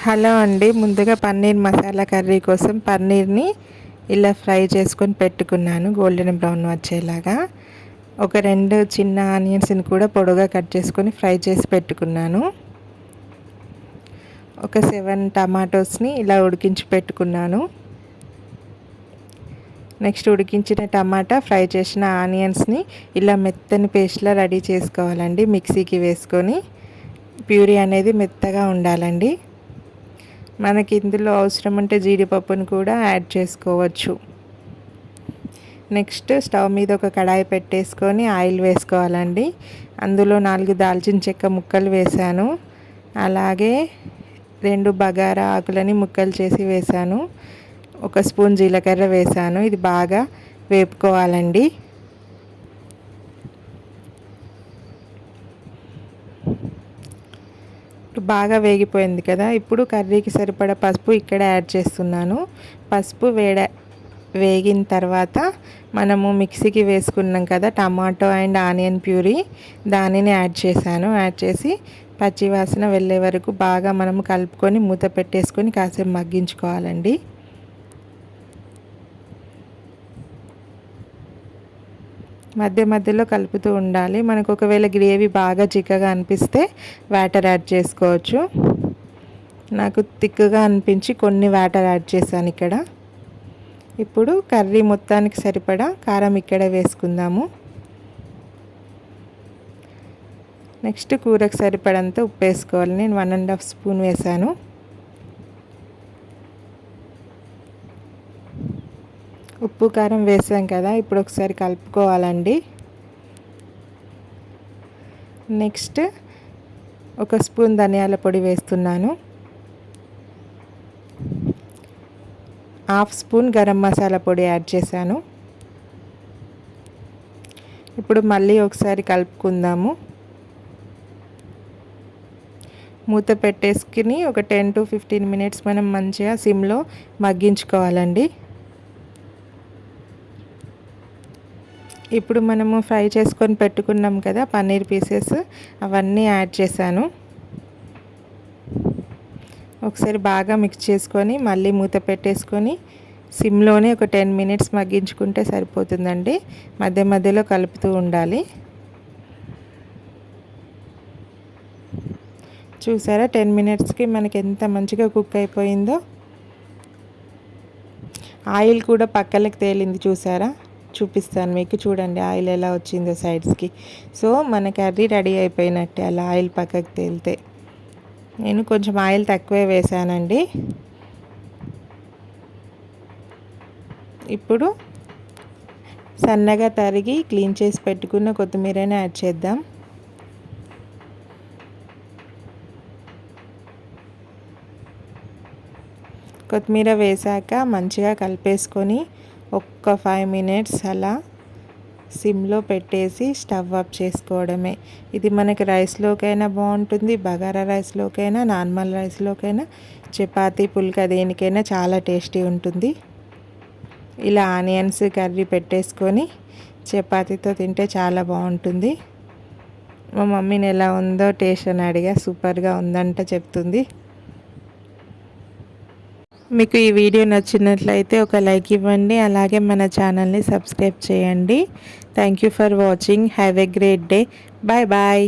Hello అండి, ముందుగా paneer masala curry కోసం పన్నీర్ని ఇలా ఫ్రై చేసుకొని పెట్టుకున్నాను గోల్డెన్ బ్రౌన్ వచ్చేలాగా. ఒక 2 చిన్న ఆనియన్స్ని కూడా పొడుగా కట్ చేసుకొని ఫ్రై చేసి పెట్టుకున్నాను. ఒక 7 టమాటోస్ని ఇలా ఉడికించి పెట్టుకున్నాను. నెక్స్ట్ ఉడికించిన టమాటా, ఫ్రై చేసిన ఆనియన్స్ని ఇలా మెత్తని పేస్ట్లా రెడీ చేసుకోవాలండి. మిక్సీకి వేసుకొని ప్యూరీ అనేది మెత్తగా ఉండాలండి. మనకి ఇందులో అవసరం ఉంటే జీడిపప్పును కూడా యాడ్ చేసుకోవచ్చు. నెక్స్ట్ స్టవ్ మీద ఒక కడాయి పెట్టేసుకొని ఆయిల్ వేసుకోవాలండి. అందులో 4 దాల్చిన చెక్క ముక్కలు వేసాను. అలాగే 2 బగారా ఆకులని ముక్కలు చేసి వేసాను. 1 స్పూన్ జీలకర్ర వేసాను. ఇది బాగా వేపుకోవాలండి. బాగా వేగిపోయింది కదా. ఇప్పుడు కర్రీకి సరిపడా పసుపు ఇక్కడ యాడ్ చేస్తున్నాను. పసుపు వేగిన తర్వాత మనము మిక్సీకి వేసుకున్నాం కదా టమాటో అండ్ ఆనియన్ ప్యూరీ, దానిని యాడ్ చేశాను. యాడ్ చేసి పచ్చి వాసన వెళ్ళే వరకు బాగా మనము కలుపుకొని మూత పెట్టేసుకొని కాసేపు మగ్గించుకోవాలండి. మధ్య మధ్యలో కలుపుతూ ఉండాలి. మనకు ఒకవేళ గ్రేవీ బాగా చిక్కగా అనిపిస్తే వాటర్ యాడ్ చేసుకోవచ్చు. నాకు థిక్గా అనిపించి కొన్ని వాటర్ యాడ్ చేశాను ఇక్కడ. ఇప్పుడు కర్రీ మొత్తానికి సరిపడా కారం ఇక్కడ వేసుకుందాము. నెక్స్ట్ కూరకు సరిపడంత ఉప్పు వేసుకోవాలి. నేను 1.5 స్పూన్ వేసాను. ఉప్పు కారం వేసాం కదా, ఇప్పుడు ఒకసారి కలుపుకోవాలండి. నెక్స్ట్ 1 స్పూన్ ధనియాల పొడి వేస్తున్నాను. 1/2 స్పూన్ గరం మసాలా పొడి యాడ్ చేశాను. ఇప్పుడు మళ్ళీ ఒకసారి కలుపుకుందాము. మూత పెట్టేసుకుని ఒక 10 to 15 మినిట్స్ మనం మంచిగా సిమ్లో మగ్గించుకోవాలండి. ఇప్పుడు మనము ఫ్రై చేసుకొని పెట్టుకున్నాం కదా పన్నీర్ పీసెస్, అవన్నీ యాడ్ చేశాను. ఒకసారి బాగా మిక్స్ చేసుకొని మళ్ళీ మూత పెట్టేసుకొని సిమ్లోనే ఒక 10 మినిట్స్ మగ్గించుకుంటే సరిపోతుందండి. మధ్య మధ్యలో కలుపుతూ ఉండాలి. చూసారా 10 మినిట్స్కి మనకి ఎంత మంచిగా కుక్ అయిపోయిందో. ఆయిల్ కూడా పక్కలకి తేలింది చూసారా, చూపిస్తాను మీకు. చూడండి ఆయిల్ ఎలా వచ్చిందో సైడ్స్కి. సో మన కర్రీ రెడీ అయిపోయినట్టే అలా ఆయిల్ పక్కకి తేలితే. నేను కొంచెం ఆయిల్ తక్కువే వేసానండి. ఇప్పుడు సన్నగా తరిగి క్లీన్ చేసి పెట్టుకున్న కొత్తిమీరని యాడ్ చేద్దాం. కొత్తిమీర వేసాక మంచిగా కలిపేసుకొని ఒక్క 5 మినిట్స్ అలా సిమ్లో పెట్టేసి స్టవ్ ఆఫ్ చేసుకోవడమే. ఇది మనకి రైస్లోకైనా బాగుంటుంది, బగారా రైస్లోకైనా, నార్మల్ రైస్లోకైనా, చపాతీ పుల్కా దేనికైనా చాలా టేస్టీ ఉంటుంది. ఇలా ఆనియన్స్ కర్రీ పెట్టేసుకొని చపాతీతో తింటే చాలా బాగుంటుంది. మా మమ్మీని ఎలా ఉందో టేస్ట్ అని అడిగా, సూపర్గా ఉందంట చెప్తుంది. మీకు ఈ వీడియో నచ్చినట్లయితే ఒక లైక్ ఇవ్వండి. అలాగే మన ఛానల్ని సబ్స్క్రైబ్ చేయండి. Thank you for watching. Have a great day. Bye bye.